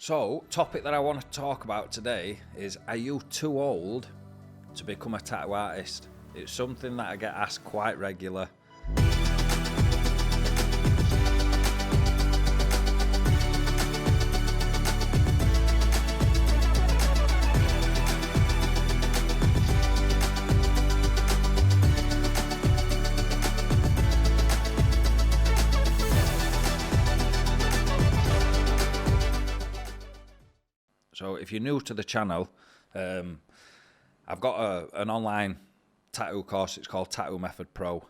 So, topic that I want to talk about today is, are you too old to become a tattoo artist? It's something that I get asked quite regular. So if you're new to the channel, I've got an online tattoo course. It's called Tattoo Method Pro.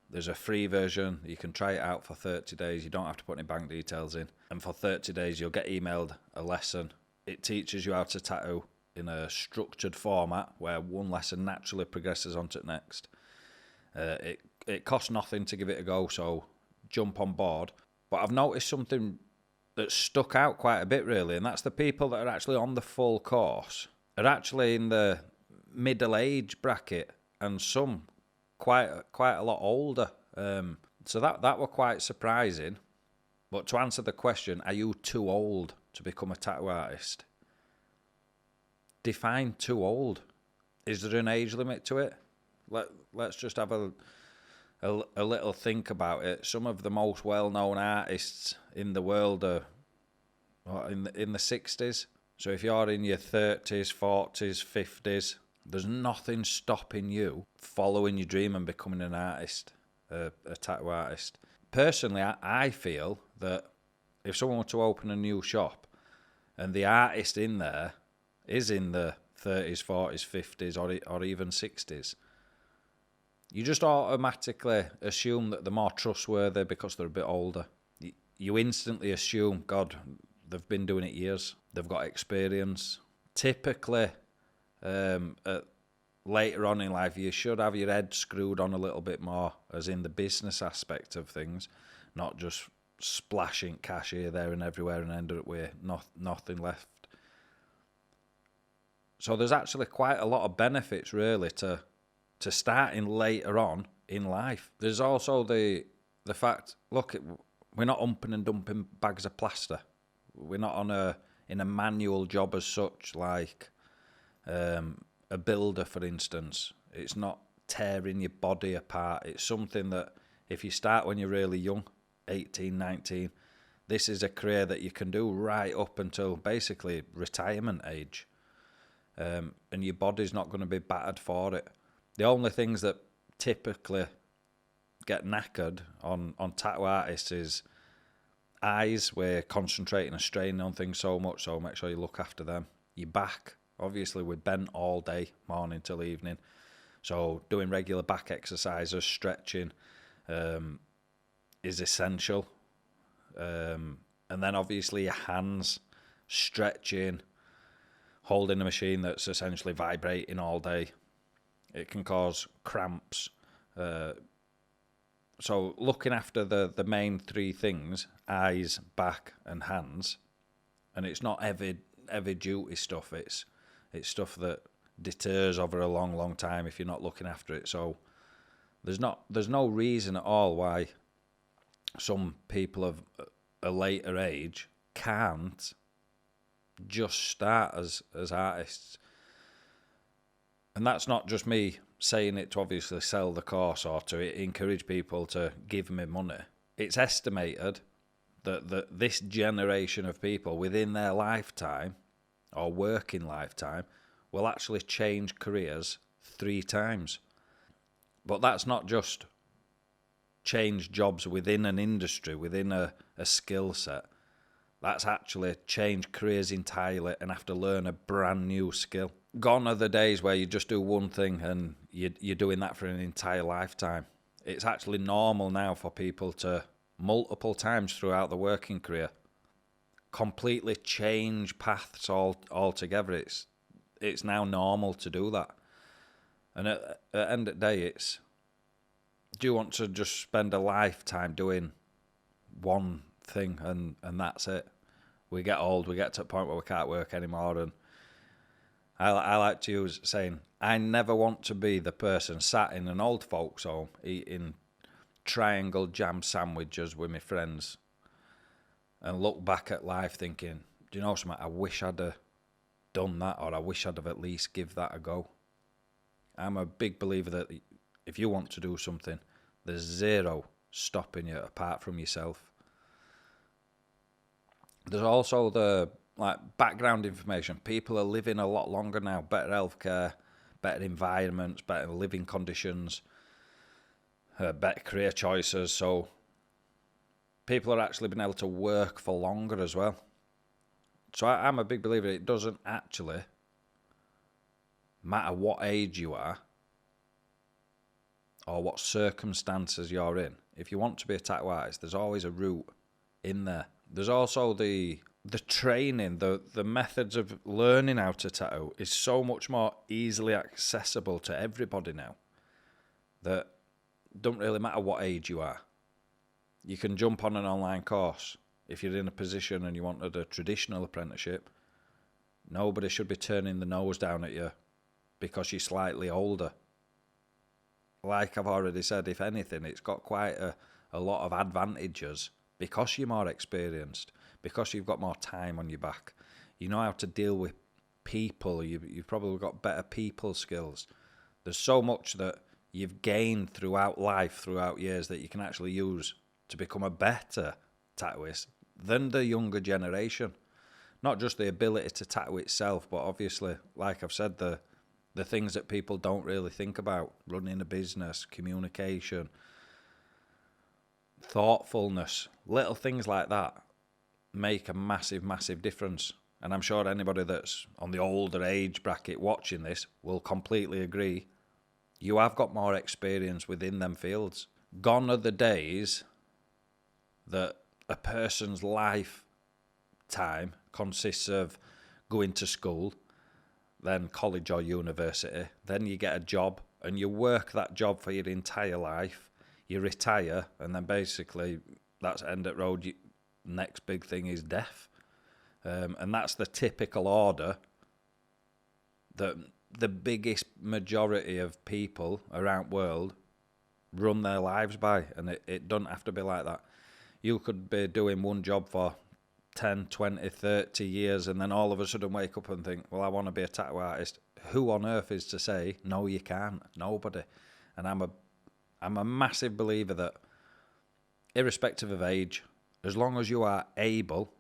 There's a free version. You can try it out for 30 days. You don't have to put any bank details in. And for 30 days, you'll get emailed a lesson. It teaches you how to tattoo in a structured format where one lesson naturally progresses onto the next. It costs nothing to give it a go, so jump on board. But I've noticed something that stuck out quite a bit, really, and that's the people that are actually on the full course are actually in the middle age bracket, and some quite a lot older. So that were quite surprising. But to answer the question, are you too old to become a tattoo artist? Define too old. Is there an age limit to it? Let's just have a little think about it. Some of the most well-known artists in the world are in the 60s. So if you're in your 30s, 40s, 50s, there's nothing stopping you following your dream and becoming an artist, a tattoo artist. Personally, I feel that if someone were to open a new shop and the artist in there is in the 30s, 40s, 50s, or even 60s, you just automatically assume that they're more trustworthy because they're a bit older. You instantly assume, God, they've been doing it years. They've got experience. Typically, later on in life, you should have your head screwed on a little bit more, as in the business aspect of things, not just splashing cash here, there, and everywhere and end up with nothing left. So there's actually quite a lot of benefits, really, to starting later on in life. There's also the fact, look, we're not umping and dumping bags of plaster. We're not in a manual job as such, like a builder, for instance. It's not tearing your body apart. It's something that if you start when you're really young, 18, 19, this is a career that you can do right up until basically retirement age. And your body's not going to be battered for it. The only things that typically get knackered on tattoo artists is eyes. We're concentrating and straining on things so much, so make sure you look after them. Your back, obviously we're bent all day, morning till evening, so doing regular back exercises, stretching is essential. And then obviously your hands, stretching, holding a machine that's essentially vibrating all day. It can cause cramps. So looking after the main three things, eyes, back and hands, and it's not heavy duty stuff, it's stuff that deters over a long time if you're not looking after it. So there's no reason at all why some people of a later age can't just start as artists. And that's not just me saying it to obviously sell the course or to encourage people to give me money. It's estimated that this generation of people within their lifetime or working lifetime will actually change careers 3 times. But that's not just change jobs within an industry, within a skill set. That's actually change careers entirely and have to learn a brand new skill. Gone are the days where you just do one thing and you're doing that for an entire lifetime. It's actually normal now for people to, multiple times throughout the working career, completely change paths altogether. It's now normal to do that. And at the end of the day, do you want to just spend a lifetime doing one thing and that's it? We get old, we get to a point where we can't work anymore, and I like to use saying, I never want to be the person sat in an old folks home eating triangle jam sandwiches with my friends and look back at life thinking, do you know something? I wish I'd have done that, or I wish I'd have at least give that a go. I'm a big believer that if you want to do something, there's zero stopping you apart from yourself. There's also the background information. People are living a lot longer now, better healthcare, better environments, better living conditions, better career choices. So people are actually being able to work for longer as well. So I'm a big believer it doesn't actually matter what age you are or what circumstances you're in. If you want to be a tattoo artist, there's always a route in there. There's also the training, the methods of learning how to tattoo is so much more easily accessible to everybody now that don't really matter what age you are. You can jump on an online course. If you're in a position and you wanted a traditional apprenticeship, nobody should be turning the nose down at you because you're slightly older. Like I've already said, if anything, it's got quite a lot of advantages because you're more experienced, because you've got more time on your back. You know how to deal with people. You've probably got better people skills. There's so much that you've gained throughout life, throughout years, that you can actually use to become a better tattooist than the younger generation. Not just the ability to tattoo itself, but obviously, like I've said, the things that people don't really think about: running a business, communication, thoughtfulness, little things like that make a massive, massive difference. And I'm sure anybody that's on the older age bracket watching this will completely agree. You have got more experience within them fields. Gone are the days that a person's lifetime consists of going to school, then college or university, then you get a job and you work that job for your entire life, you retire, and then basically that's end at road. Next big thing is death. And that's the typical order that the biggest majority of people around the world run their lives by, and it doesn't have to be like that. You could be doing one job for 10, 20, 30 years and then all of a sudden wake up and think, well, I want to be a tattoo artist. Who on earth is to say, no, you can't? Nobody. And I'm a massive believer that irrespective of age, as long as you are able,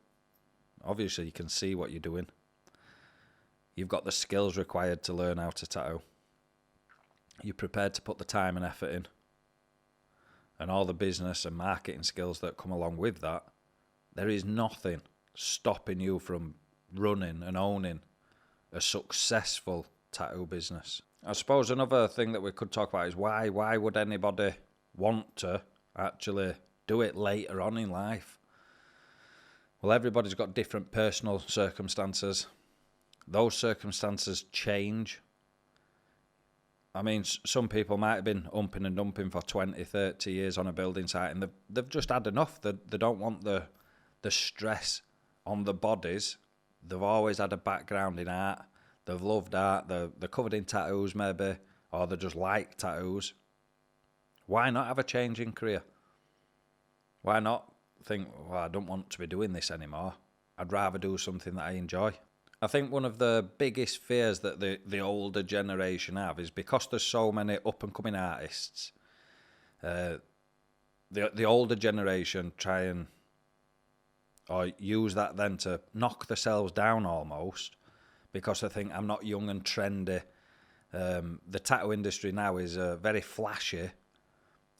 obviously you can see what you're doing. You've got the skills required to learn how to tattoo. You're prepared to put the time and effort in. And all the business and marketing skills that come along with that. There is nothing stopping you from running and owning a successful tattoo business. I suppose another thing that we could talk about is why would anybody want to actually do it later on in life? Well, everybody's got different personal circumstances. Those circumstances change. I mean, some people might have been umping and dumping for 20, 30 years on a building site and they've just had enough. They don't want the stress on the bodies. They've always had a background in art. They've loved art. They're covered in tattoos maybe, or they just like tattoos. Why not have a change in career? Why not think, well, I don't want to be doing this anymore. I'd rather do something that I enjoy. I think one of the biggest fears that the older generation have is because there's so many up-and-coming artists, the older generation try and or use that then to knock themselves down almost because they think I'm not young and trendy. The tattoo industry now is a very flashy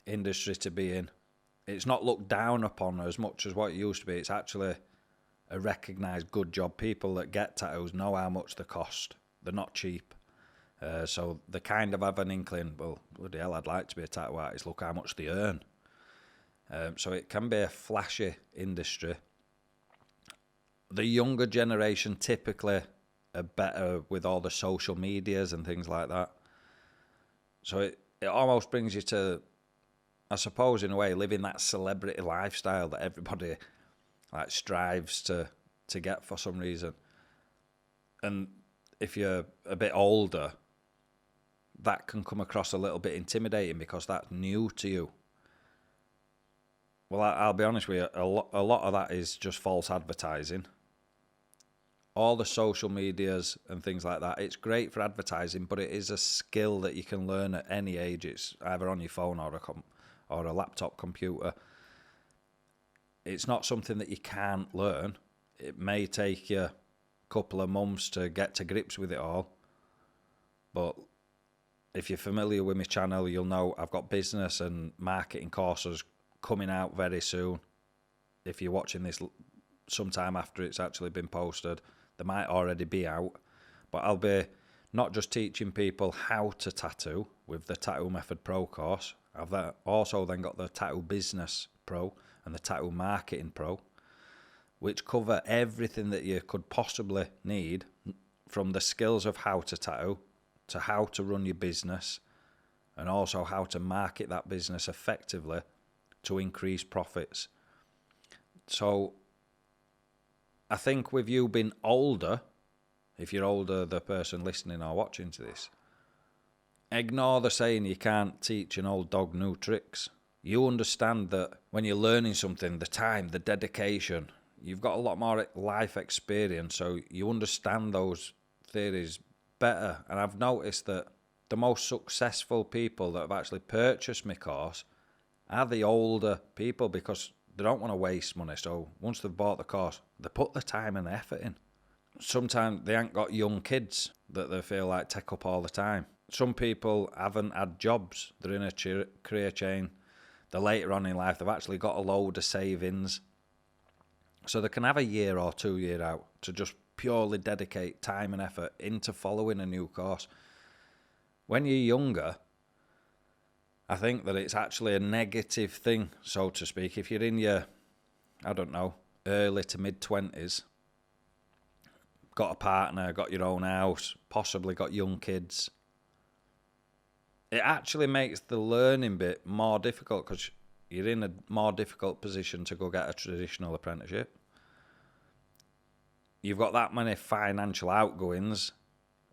industry to be in. It's not looked down upon as much as what it used to be. It's actually a recognised good job. People that get tattoos know how much they cost. They're not cheap. So they kind of have an inkling, well, bloody hell, I'd like to be a tattoo artist. Look how much they earn. So it can be a flashy industry. The younger generation typically are better with all the social medias and things like that. So it almost brings you to, I suppose, in a way, living that celebrity lifestyle that everybody like strives to get for some reason. And if you're a bit older, that can come across a little bit intimidating because that's new to you. Well, I'll be honest with you, a lot of that is just false advertising. all the social medias and things like that. It's great for advertising, but it is a skill that you can learn at any age. It's either on your phone or a laptop computer. It's not something that you can't learn. It may take you a couple of months to get to grips with it all, but if you're familiar with my channel, you'll know I've got business and marketing courses coming out very soon. If you're watching this sometime after it's actually been posted, they might already be out. But I'll be not just teaching people how to tattoo with the Tattoo Method Pro course. I've also then got the Tattoo Business Pro and the Tattoo Marketing Pro, which cover everything that you could possibly need, from the skills of how to tattoo to how to run your business, and also how to market that business effectively to increase profits. So I think with you being older, if you're older, the person listening or watching to this, ignore the saying you can't teach an old dog new tricks. You understand that when you're learning something, the time, the dedication, you've got a lot more life experience, so you understand those theories better. And I've noticed that the most successful people that have actually purchased my course are the older people, because they don't want to waste money. So once they've bought the course, they put the time and the effort in. Sometimes they ain't got young kids that they feel like take up all the time. Some people haven't had jobs. They're in a career chain. They're later on in life. They've actually got a load of savings. So they can have a year or 2 years out to just purely dedicate time and effort into following a new course. When you're younger, I think that it's actually a negative thing, so to speak. If you're in your, early to mid-20s, got a partner, got your own house, possibly got young kids, it actually makes the learning bit more difficult, because you're in a more difficult position to go get a traditional apprenticeship. You've got that many financial outgoings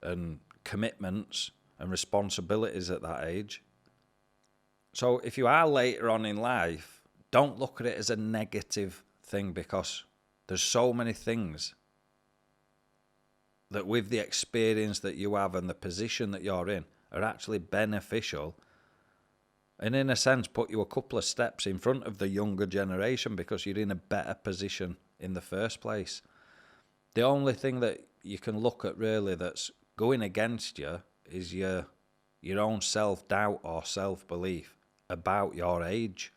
and commitments and responsibilities at that age. So if you are later on in life, don't look at it as a negative thing, because there's so many things that with the experience that you have and the position that you're in are actually beneficial, and in a sense put you a couple of steps in front of the younger generation, because you're in a better position in the first place. The only thing that you can look at really that's going against you is your own self-doubt or self-belief about your age.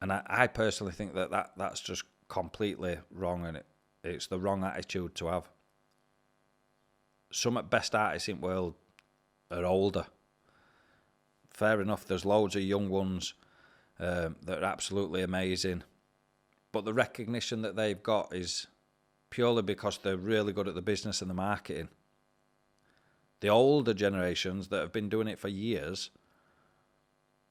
And I personally think that's just completely wrong, and it's the wrong attitude to have. Some of the best artists in the world are older. Fair enough, there's loads of young ones that are absolutely amazing, but the recognition that they've got is purely because they're really good at the business and the marketing. The older generations that have been doing it for years,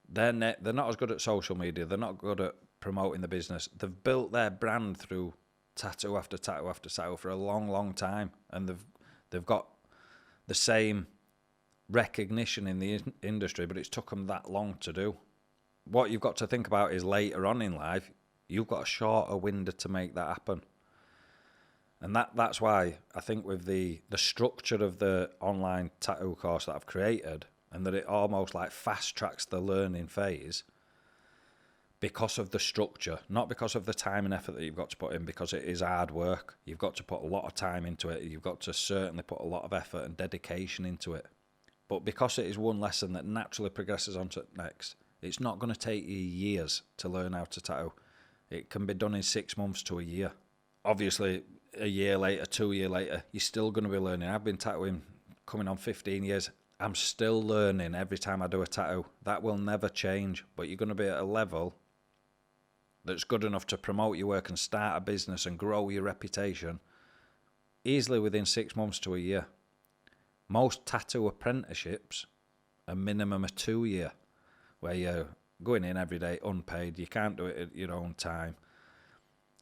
they're not as good at social media. They're not good at promoting the business. They've built their brand through tattoo after tattoo after tattoo for a long, long time, and they've got the same recognition in the industry, but it's took them that long to do. What you've got to think about is later on in life, you've got a shorter window to make that happen. And that's why I think with the structure of the online tattoo course that I've created, and that it almost like fast tracks the learning phase because of the structure, not because of the time and effort that you've got to put in, because it is hard work. You've got to put a lot of time into it. You've got to certainly put a lot of effort and dedication into it. But because it is one lesson that naturally progresses onto the next, it's not going to take you years to learn how to tattoo. It can be done in 6 months to a year. Obviously, a year later, 2 years later, you're still going to be learning. I've been tattooing coming on 15 years. I'm still learning every time I do a tattoo. That will never change, but you're going to be at a level that's good enough to promote your work and start a business and grow your reputation easily within 6 months to a year. Most tattoo apprenticeships are minimum a 2 year, where you're going in every day unpaid. You can't do it at your own time.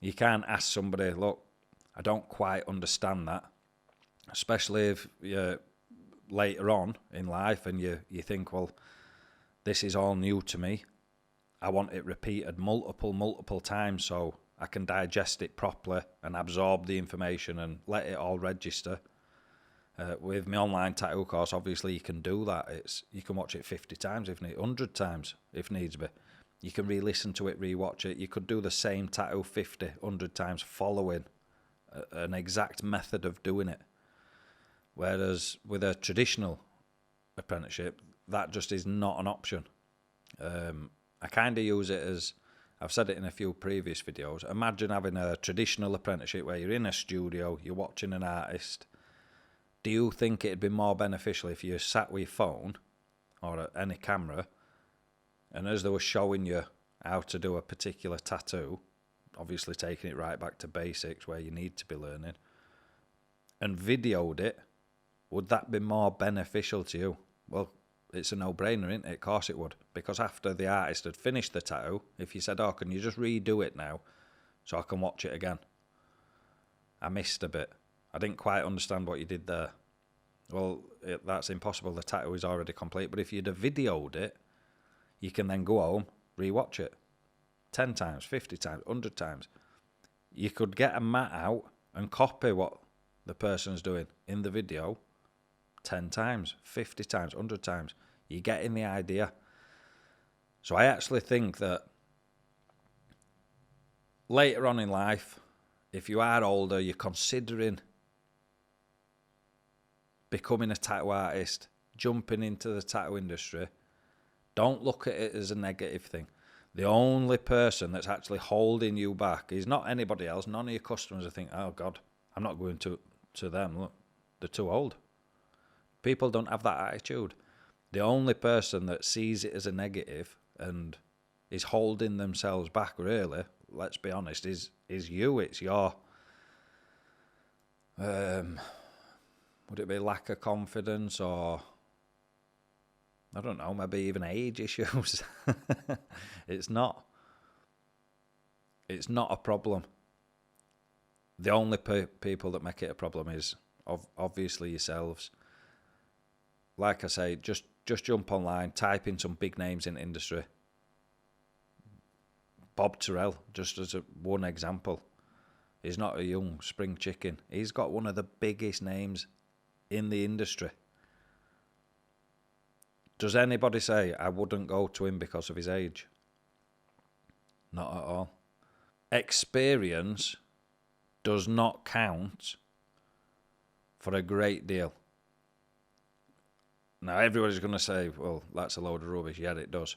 You can't ask somebody, look, I don't quite understand that, especially if you're later on in life and you think, well, this is all new to me. I want it repeated multiple times, so I can digest it properly and absorb the information and let it all register. With my online tattoo course, obviously you can do that. You can watch it 50 times if need, 100 times if needs be. You can re-listen to it, re-watch it. You could do the same tattoo 50, 100 times following an exact method of doing it. Whereas with a traditional apprenticeship, that just is not an option. I kind of use it as, I've said it in a few previous videos, imagine having a traditional apprenticeship where you're in a studio, you're watching an artist. Do you think it'd be more beneficial if you sat with your phone or any camera, and as they were showing you how to do a particular tattoo, obviously taking it right back to basics where you need to be learning, and videoed it, would that be more beneficial to you? Well, it's a no-brainer, isn't it? Of course it would. Because after the artist had finished the tattoo, if you said, oh, can you just redo it now so I can watch it again? I missed a bit. I didn't quite understand what you did there. Well, that's impossible. The tattoo is already complete. But if you'd have videoed it, you can then go home, re-watch it 10 times, 50 times, 100 times. You could get a mat out and copy what the person's doing in the video 10 times, 50 times, 100 times. You're getting the idea. So I actually think that later on in life, if you are older, you're considering becoming a tattoo artist, jumping into the tattoo industry, don't look at it as a negative thing. The only person that's actually holding you back is not anybody else. None of your customers are thinking, oh God, I'm not going to them. Look, they're too old. People don't have that attitude. The only person that sees it as a negative and is holding themselves back, really, let's be honest, is you. It's your, would it be lack of confidence, or I don't know, maybe even age issues? It's not a problem. The only people that make it a problem is obviously yourselves. Like I say, just jump online, type in some big names in the industry. Bob Terrell, just as one example. He's not a young spring chicken. He's got one of the biggest names in the industry. Does anybody say I wouldn't go to him because of his age? Not at all. Experience does not count for a great deal. Now, everybody's going to say, well, that's a load of rubbish. Yeah, it does.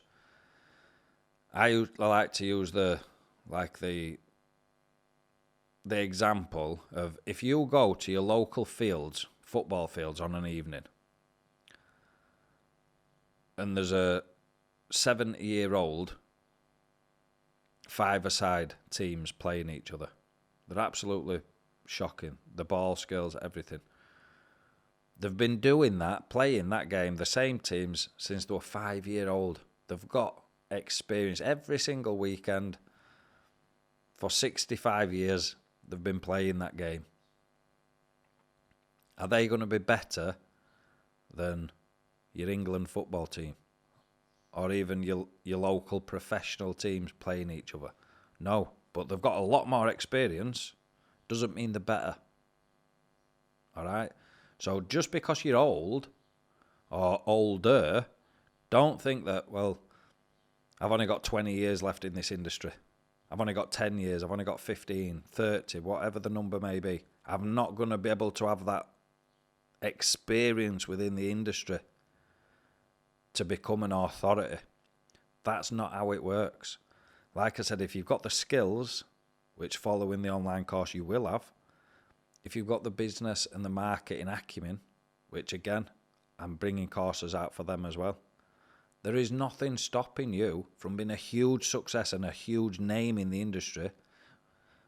I like to use the example of, if you go to your local fields, football fields on an evening, and there's a 70-year-old five-a-side teams playing each other. They're absolutely shocking. The ball skills, everything. They've been doing that, playing that game, the same teams, since they were 5-year-old. They've got experience every single weekend. For 65 years, they've been playing that game. Are they going to be better than your England football team? Or even your local professional teams playing each other? No, but they've got a lot more experience. Doesn't mean they're better. All right? So just because you're old or older, don't think that, well, I've only got 20 years left in this industry. I've only got 10 years. I've only got 15, 30, whatever the number may be. I'm not going to be able to have that experience within the industry to become an authority. That's not how it works. Like I said, if you've got the skills, which following the online course you will have, if you've got the business and the marketing acumen, which again, I'm bringing courses out for them as well, there is nothing stopping you from being a huge success and a huge name in the industry,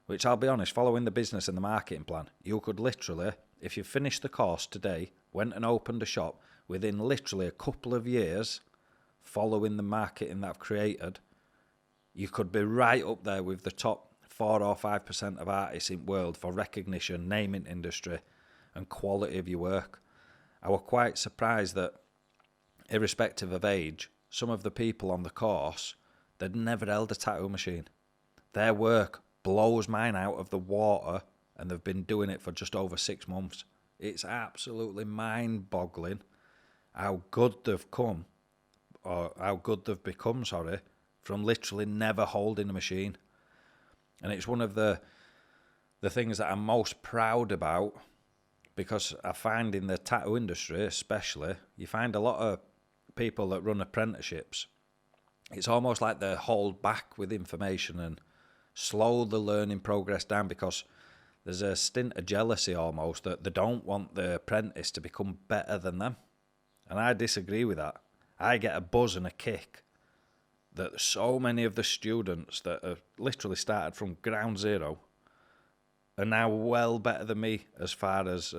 which I'll be honest, following the business and the marketing plan, you could literally, if you finished the course today, went and opened a shop, within literally a couple of years, following the marketing that I've created, you could be right up there with the top 4 or 5% of artists in the world for recognition, naming industry, and quality of your work. I was quite surprised that, irrespective of age, some of the people on the course, they'd never held a tattoo machine. Their work blows mine out of the water, and they've been doing it for just over 6 months. It's absolutely mind-boggling how good they've come, or how good they've become, from literally never holding a machine. And it's one of the things that I'm most proud about, because I find in the tattoo industry especially, you find a lot of people that run apprenticeships, it's almost like they hold back with information and slow the learning progress down, because there's a stint of jealousy almost, that they don't want the apprentice to become better than them. And I disagree with that. I get a buzz and a kick that so many of the students that have literally started from ground zero are now well better than me as far as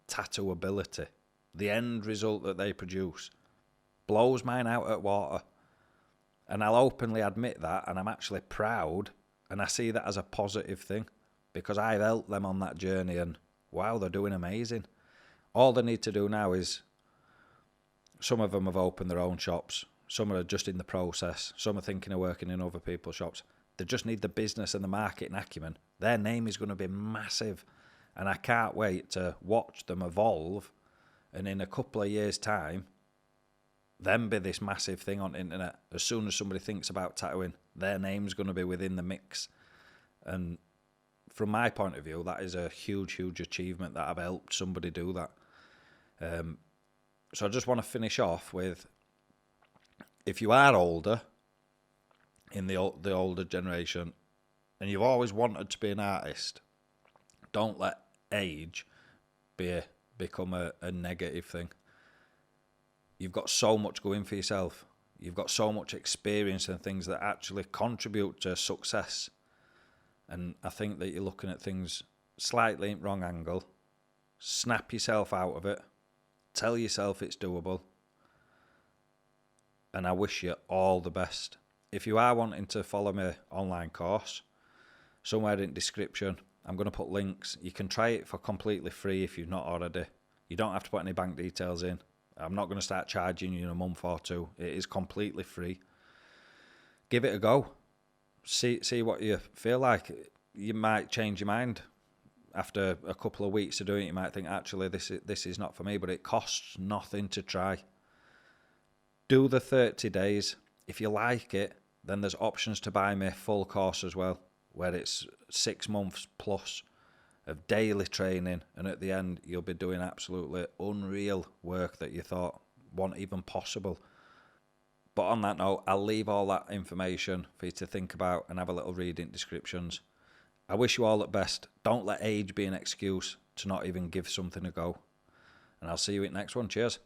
tattoo ability. The end result that they produce blows mine out at water. And I'll openly admit that, and I'm actually proud, and I see that as a positive thing, because I've helped them on that journey, and wow, they're doing amazing. All they need to do now is, some of them have opened their own shops, some are just in the process, some are thinking of working in other people's shops. They just need the business and the marketing acumen. Their name is going to be massive, and I can't wait to watch them evolve, and in a couple of years' time, them be this massive thing on the internet. As soon as somebody thinks about tattooing, their name's going to be within the mix. And from my point of view, that is a huge, huge achievement that I've helped somebody do that. So I just want to finish off with, if you are older, in the older generation, and you've always wanted to be an artist, don't let age become a negative thing. You've got so much going for yourself. You've got so much experience and things that actually contribute to success. And I think that you're looking at things slightly in wrong angle. Snap yourself out of it. Tell yourself it's doable. And I wish you all the best. If you are wanting to follow my online course, somewhere in the description, I'm going to put links. You can try it for completely free if you've not already. You don't have to put any bank details in. I'm not going to start charging you in a month or two. It is completely free. Give it a go. See what you feel like. You might change your mind after a couple of weeks of doing it. You might think, actually, this is not for me, but it costs nothing to try. Do the 30 days. If you like it, then there's options to buy my full course as well, where it's 6 months plus of daily training, and at the end you'll be doing absolutely unreal work that you thought wasn't even possible. But on that note, I'll leave all that information for you to think about and have a little read in descriptions. I wish you all the best. Don't let age be an excuse to not even give something a go. And I'll see you in the next one. Cheers.